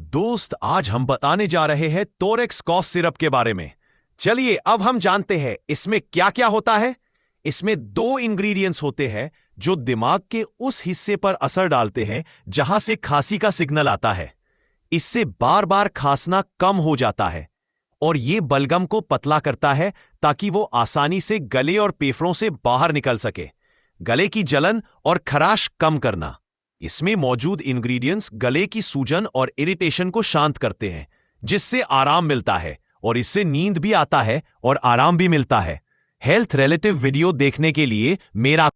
दोस्त, आज हम बताने जा रहे हैं टोरेक्स कॉफ सिरप के बारे में। चलिए अब हम जानते हैं इसमें क्या क्या होता है। इसमें दो इंग्रेडिएंट्स होते हैं जो दिमाग के उस हिस्से पर असर डालते हैं जहां से खांसी का सिग्नल आता है। इससे बार बार खांसना कम हो जाता है और ये बलगम को पतला करता है ताकि वो आसानी से गले और फेफड़ों से बाहर निकल सके। गले की जलन और खराश कम करना। इसमें मौजूद इंग्रेडिएंट्स गले की सूजन और इरिटेशन को शांत करते हैं, जिससे आराम मिलता है और इससे नींद भी आता है और आराम भी मिलता है। हेल्थ रिलेटिव वीडियो देखने के लिए मेरा